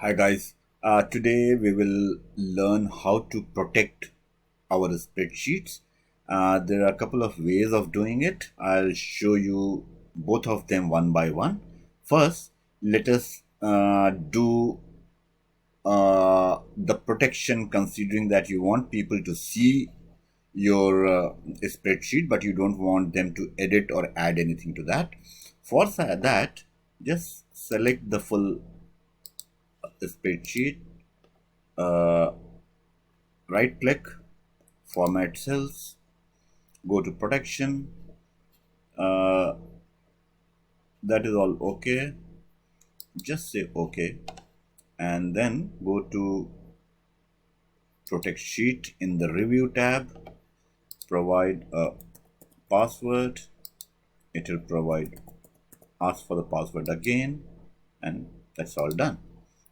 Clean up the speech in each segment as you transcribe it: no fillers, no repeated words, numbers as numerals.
Hi guys, today we will learn how to protect our spreadsheets. There are a couple of ways of doing it. I'll show you both of them one by one. First, let us do the protection, considering that you want people to see your spreadsheet but you don't want them to edit or add anything to that. For that, just select the full spreadsheet, right click, format cells, go to protection. That is all okay. Just say okay, and then go to protect sheet. In the review tab, provide a password. It will provide, ask for the password again, and that's all done.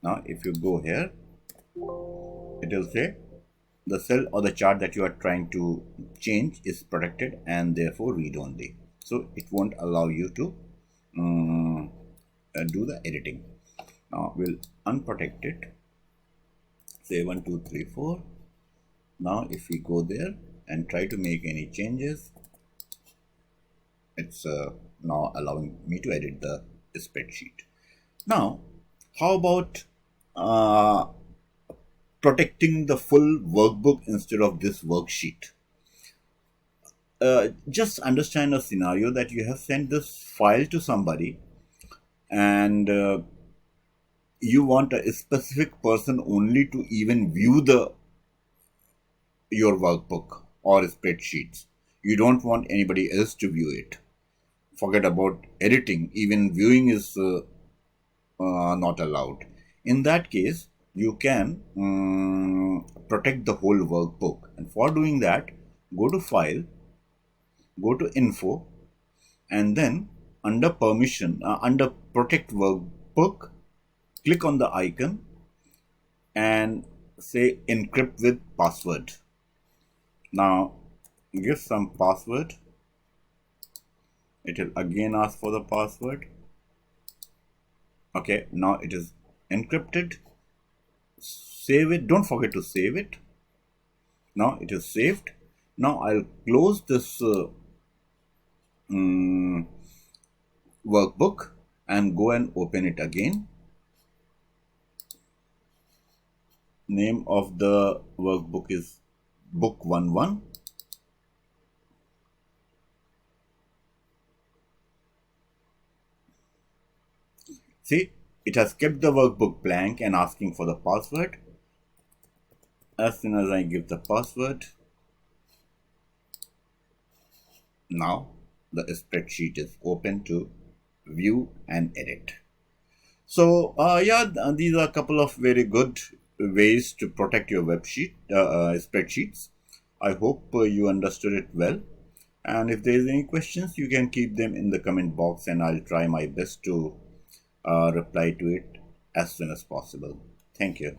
Now if you go here, it will say the cell or the chart that you are trying to change is protected and therefore read only. So it won't allow you to do the editing. Now we'll unprotect it. Say 1, 2, 3, 4. Now if we go there and try to make any changes, it's now allowing me to edit the spreadsheet. Now, how about protecting the full workbook instead of this worksheet? Just understand a scenario that you have sent this file to somebody and you want a specific person only to even view your workbook or spreadsheets. You don't want anybody else to view it. Forget about editing, even viewing is not allowed. In that case, you can protect the whole workbook, and for doing that, go to file, go to info, and then under permission, under protect workbook, click on the icon and say encrypt with password. Now give some password. It will again ask for the password. Okay, now it is encrypted. Save it. Don't forget to save it. Now it is saved. Now I'll close this workbook and go and open it again. Name of the workbook is book 11. See, it has kept the workbook blank and asking for the password. As soon as I give the password, now the spreadsheet is open to view and edit. So these are a couple of very good ways to protect your spreadsheets. I hope you understood it well. And if there is any questions, you can keep them in the comment box and I'll try my best to reply to it as soon as possible. Thank you.